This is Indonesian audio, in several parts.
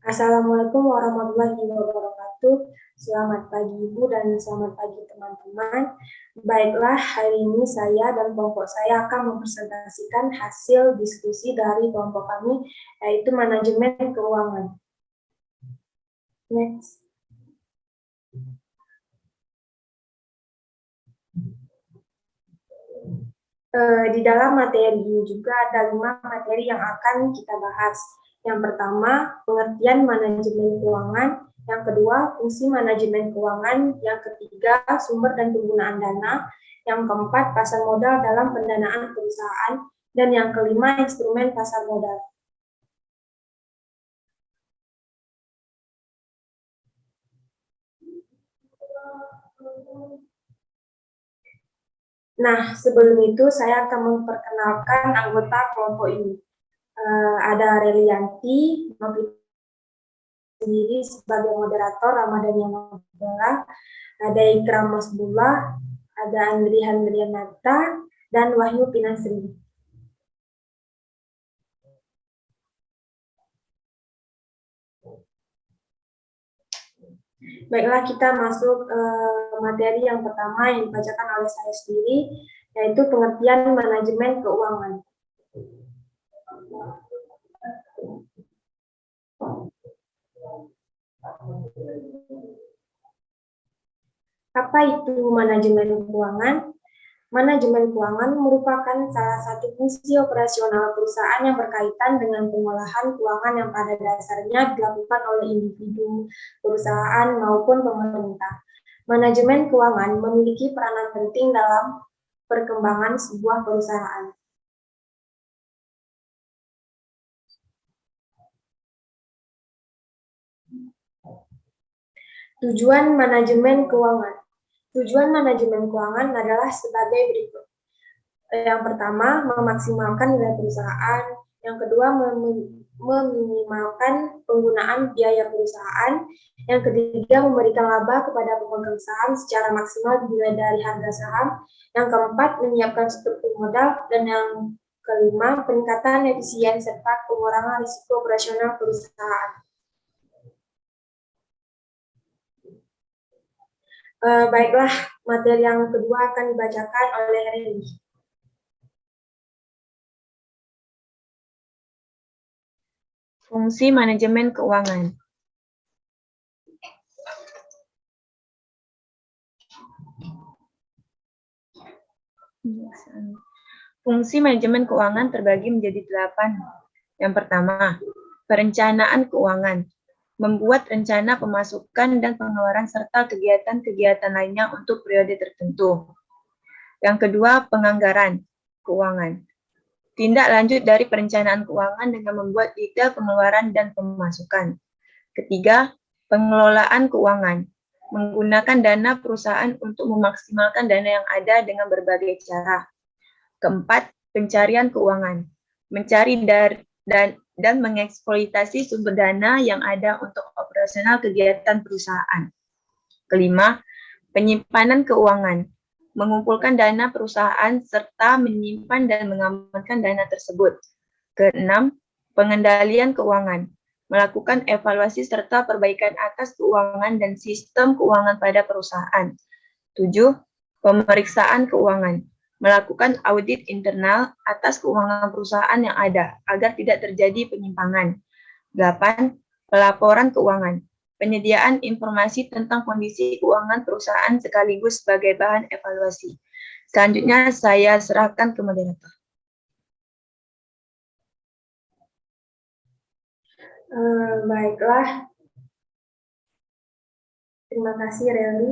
Assalamualaikum warahmatullahi wabarakatuh. Selamat pagi Ibu dan selamat pagi teman-teman. Baiklah, hari ini saya dan kelompok saya akan mempresentasikan hasil diskusi dari kelompok kami, yaitu manajemen keuangan. Next. Di dalam materi ini juga ada 5 materi yang akan kita bahas. Yang pertama, pengertian manajemen keuangan. Yang kedua, fungsi manajemen keuangan. Yang ketiga, sumber dan penggunaan dana. Yang keempat, pasar modal dalam pendanaan perusahaan. Dan yang kelima, instrumen pasar modal. Nah, sebelum itu saya akan memperkenalkan anggota kelompok ini. Ada Relianti, sendiri sebagai moderator Ramadhani Mabala, ada Ikram Masbullah, ada Andrihan Merianata, dan Wahyu Pinasri. Baiklah, kita masuk materi yang pertama yang dibacakan oleh saya sendiri, yaitu pengertian manajemen keuangan. Apa itu manajemen keuangan? Manajemen keuangan merupakan salah satu fungsi operasional perusahaan yang berkaitan dengan pengolahan keuangan yang pada dasarnya dilakukan oleh individu, perusahaan, maupun pemerintah. Manajemen keuangan memiliki peranan penting dalam perkembangan sebuah perusahaan. Tujuan manajemen keuangan. Tujuan manajemen keuangan adalah sebagai berikut. Yang pertama, memaksimalkan nilai perusahaan. Yang kedua, meminimalkan penggunaan biaya perusahaan. Yang ketiga, memberikan laba kepada pemegang saham secara maksimal dimulai dari harga saham. Yang keempat, menyiapkan struktur modal. Dan yang kelima, peningkatan efisien serta pengurangan risiko operasional perusahaan. Baiklah, materi yang kedua akan dibacakan oleh Reni. Fungsi manajemen keuangan. Fungsi manajemen keuangan terbagi menjadi 8. Yang pertama, perencanaan keuangan. Membuat rencana pemasukan dan pengeluaran serta kegiatan-kegiatan lainnya untuk periode tertentu. Yang kedua, penganggaran keuangan. Tindak lanjut dari perencanaan keuangan dengan membuat detail pengeluaran dan pemasukan. Ketiga, pengelolaan keuangan. Menggunakan dana perusahaan untuk memaksimalkan dana yang ada dengan berbagai cara. Keempat, pencarian keuangan. Mencari dan mengeksploitasi sumber dana yang ada untuk operasional kegiatan perusahaan. Kelima, penyimpanan keuangan. Mengumpulkan dana perusahaan serta menyimpan dan mengamankan dana tersebut. Keenam, pengendalian keuangan. Melakukan evaluasi serta perbaikan atas keuangan dan sistem keuangan pada perusahaan. 7. Pemeriksaan keuangan. Melakukan audit internal atas keuangan perusahaan yang ada agar tidak terjadi penyimpangan. 8. Pelaporan keuangan. Penyediaan informasi tentang kondisi keuangan perusahaan sekaligus sebagai bahan evaluasi. Selanjutnya saya serahkan ke moderator. Baiklah, terima kasih Reli.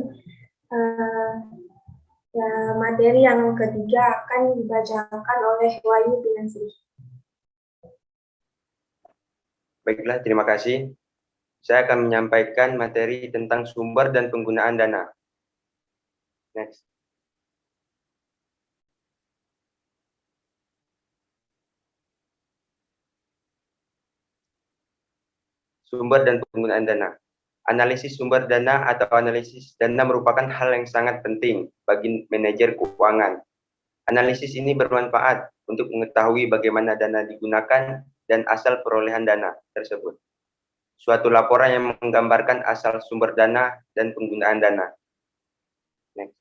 Materi yang ketiga akan dibacakan oleh Wahyu Pinasri. Baiklah, terima kasih. Saya akan menyampaikan materi tentang sumber dan penggunaan dana. Next. Sumber dan penggunaan dana. Analisis sumber dana atau analisis dana merupakan hal yang sangat penting bagi manajer keuangan. Analisis ini bermanfaat untuk mengetahui bagaimana dana digunakan dan asal perolehan dana tersebut. suatu laporan yang menggambarkan asal sumber dana dan penggunaan dana. Next.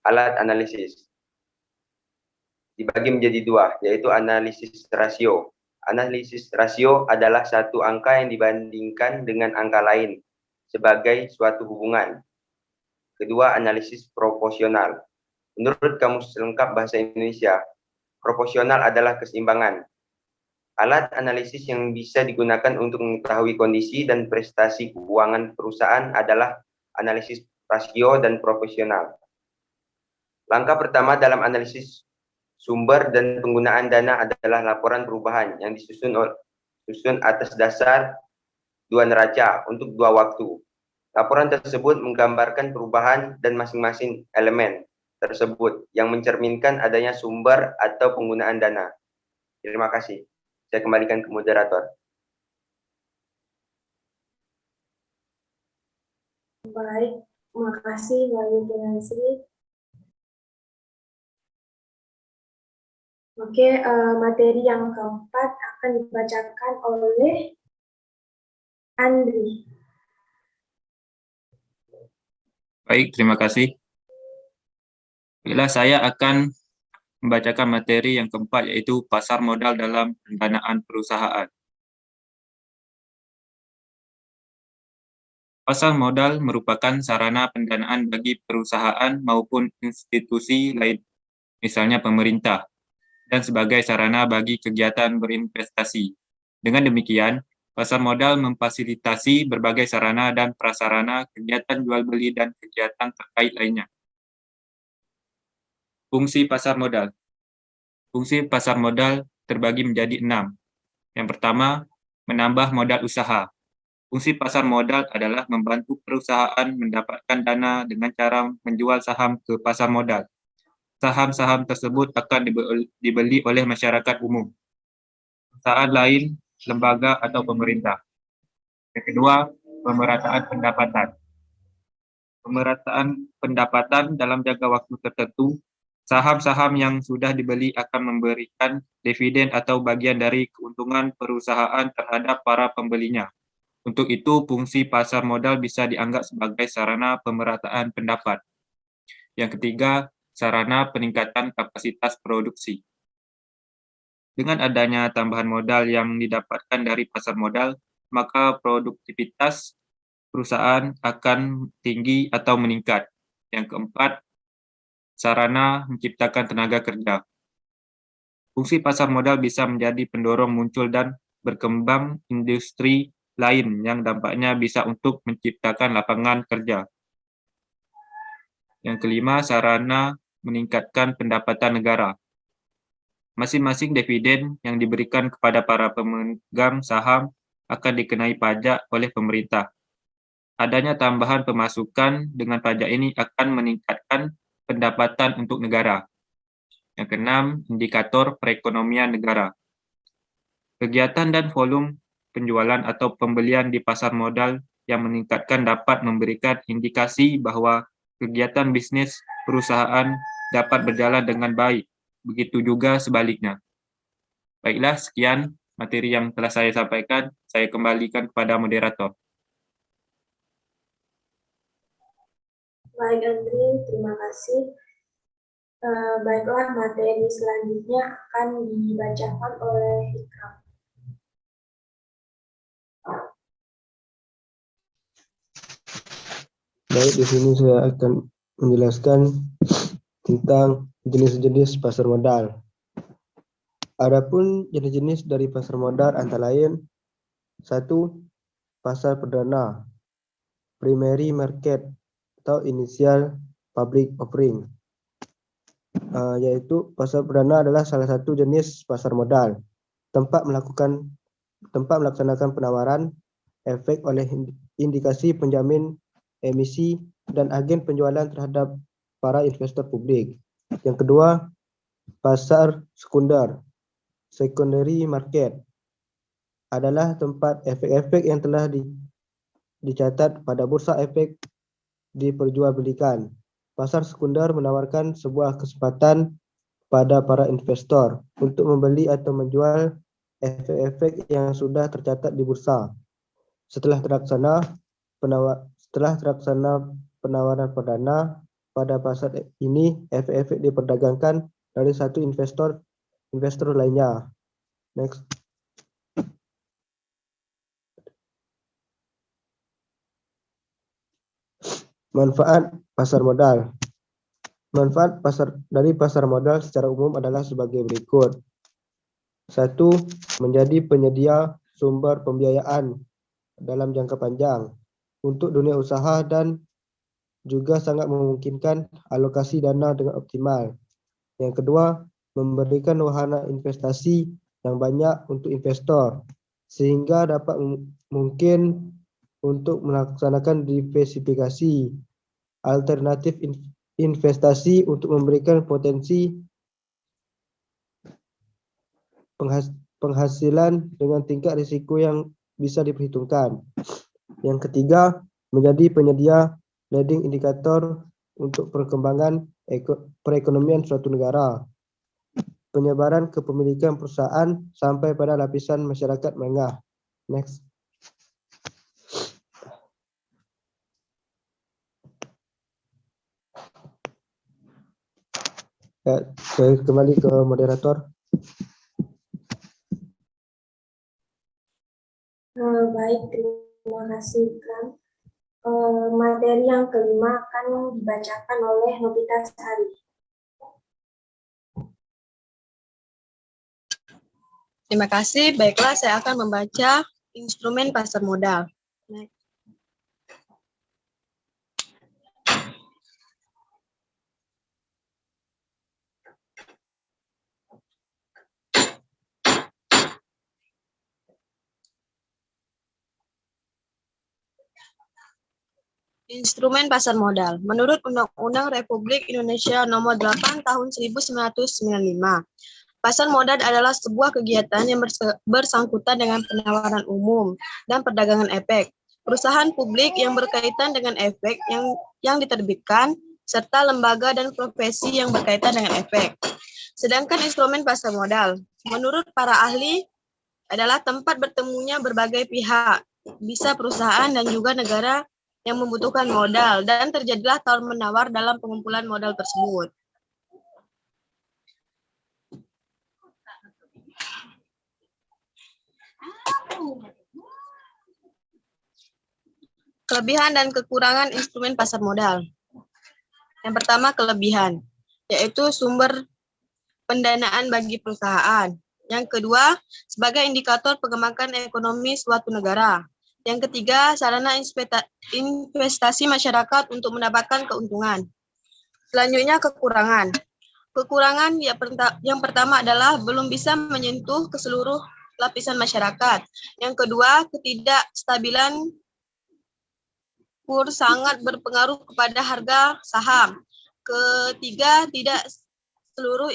Alat analisis dibagi menjadi dua, yaitu analisis rasio. Analisis rasio adalah satu angka yang dibandingkan dengan angka lain sebagai suatu hubungan. Kedua, analisis proporsional. Menurut Kamus Lengkap Bahasa Indonesia, proporsional adalah keseimbangan. Alat analisis yang bisa digunakan untuk mengetahui kondisi dan prestasi keuangan perusahaan adalah analisis rasio dan proporsional. Langkah pertama dalam analisis sumber dan penggunaan dana adalah laporan perubahan yang disusun atas dasar dua neraca untuk dua waktu. Laporan tersebut menggambarkan perubahan dan masing-masing elemen tersebut yang mencerminkan adanya sumber atau penggunaan dana. Terima kasih. Saya kembalikan ke moderator. Baik, terima kasih Mbak Yudhistri. Oke, materi yang keempat akan dibacakan oleh Andri. Baik, terima kasih. Baiklah, saya akan membacakan materi yang keempat, yaitu pasar modal dalam pendanaan perusahaan. Pasar modal merupakan sarana pendanaan bagi perusahaan maupun institusi lain, misalnya pemerintah, dan sebagai sarana bagi kegiatan berinvestasi. Dengan demikian, pasar modal memfasilitasi berbagai sarana dan prasarana kegiatan jual beli dan kegiatan terkait lainnya. Fungsi pasar modal. Fungsi pasar modal terbagi menjadi 6. Yang pertama, menambah modal usaha. Fungsi pasar modal adalah membantu perusahaan mendapatkan dana dengan cara menjual saham ke pasar modal. Saham-saham tersebut akan dibeli oleh masyarakat umum, perusahaan lain, lembaga, atau pemerintah. Yang kedua, pemerataan pendapatan. Pemerataan pendapatan dalam jangka waktu tertentu, saham-saham yang sudah dibeli akan memberikan dividen atau bagian dari keuntungan perusahaan terhadap para pembelinya. Untuk itu, fungsi pasar modal bisa dianggap sebagai sarana pemerataan pendapat. Yang ketiga, sarana peningkatan kapasitas produksi. Dengan adanya tambahan modal yang didapatkan dari pasar modal, maka produktivitas perusahaan akan tinggi atau meningkat. Yang keempat, sarana menciptakan tenaga kerja. Fungsi pasar modal bisa menjadi pendorong muncul dan berkembang industri lain yang dampaknya bisa untuk menciptakan lapangan kerja. Yang kelima, sarana meningkatkan pendapatan negara. Masing-masing dividen yang diberikan kepada para pemegang saham akan dikenai pajak oleh pemerintah. Adanya tambahan pemasukan dengan pajak ini akan meningkatkan pendapatan untuk negara. Yang keenam, indikator perekonomian negara. Kegiatan dan volume penjualan atau pembelian di pasar modal yang meningkatkan dapat memberikan indikasi bahwa kegiatan bisnis perusahaan dapat berjalan dengan baik. Begitu juga sebaliknya. Baiklah, sekian materi yang telah saya sampaikan. Saya kembalikan kepada moderator. Baik Andri, terima kasih. Baiklah, materi selanjutnya akan dibacakan oleh Ikram. Baik, di sini saya akan menjelaskan tentang jenis-jenis pasar modal. Adapun jenis-jenis dari pasar modal antara lain: 1. Pasar perdana, primary market atau initial public offering. Yaitu pasar perdana adalah salah satu jenis pasar modal, tempat melaksanakan penawaran efek oleh indikasi penjamin emisi dan agen penjualan terhadap para investor publik. Yang kedua, pasar sekunder, secondary market, adalah tempat efek-efek yang telah dicatat pada bursa efek diperjualbelikan. Pasar sekunder menawarkan sebuah kesempatan pada para investor untuk membeli atau menjual efek-efek yang sudah tercatat di bursa. Setelah terlaksana penawaran perdana pada pasar ini, efek-efek diperdagangkan dari satu investor lainnya. Next. Manfaat pasar modal. Manfaat dari pasar modal secara umum adalah sebagai berikut. 1. Menjadi penyedia sumber pembiayaan dalam jangka panjang untuk dunia usaha dan juga sangat memungkinkan alokasi dana dengan optimal. Yang kedua, memberikan wahana investasi yang banyak untuk investor sehingga dapat mungkin untuk melaksanakan diversifikasi alternatif investasi untuk memberikan potensi penghasilan dengan tingkat risiko yang bisa diperhitungkan. Yang ketiga, menjadi penyedia leading indikator untuk perkembangan perekonomian suatu negara. Penyebaran kepemilikan perusahaan sampai pada lapisan masyarakat menengah. Next. Saya kembali ke moderator. Baik, terima kasih Kang. Materi yang kelima akan dibacakan oleh Nobita Sari. Terima kasih. Baiklah, saya akan membaca instrumen pasar modal. Instrumen pasar modal. Menurut Undang-Undang Republik Indonesia Nomor 8 Tahun 1995, pasar modal adalah sebuah kegiatan yang bersangkutan dengan penawaran umum dan perdagangan efek, perusahaan publik yang berkaitan dengan efek yang diterbitkan, serta lembaga dan profesi yang berkaitan dengan efek. Sedangkan instrumen pasar modal, menurut para ahli, adalah tempat bertemunya berbagai pihak, bisa perusahaan dan juga negara yang membutuhkan modal, dan terjadilah tawar-menawar dalam pengumpulan modal tersebut. Kelebihan dan kekurangan instrumen pasar modal. Yang pertama, kelebihan, yaitu sumber pendanaan bagi perusahaan. Yang kedua, sebagai indikator pengembangan ekonomi suatu negara. Yang ketiga, sarana investasi masyarakat untuk mendapatkan keuntungan. Selanjutnya, kekurangan. Kekurangan yang pertama adalah belum bisa menyentuh ke seluruh lapisan masyarakat. Yang kedua, ketidakstabilan kurs sangat berpengaruh kepada harga saham. Ketiga, tidak seluruh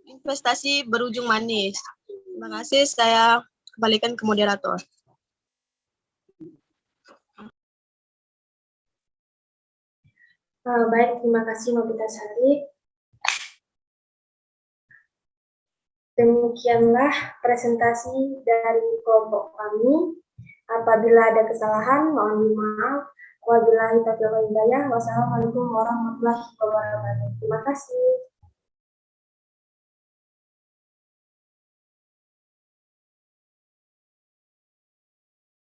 investasi berujung manis. Terima kasih, saya kembalikan ke moderator. Baik, terima kasih Nobita Sari. Demikianlah presentasi dari kelompok kami. Apabila ada kesalahan, mohon dimaaf. Wabillahi taufiq wal hidayah. Wassalamualaikum warahmatullahi wabarakatuh. Terima kasih.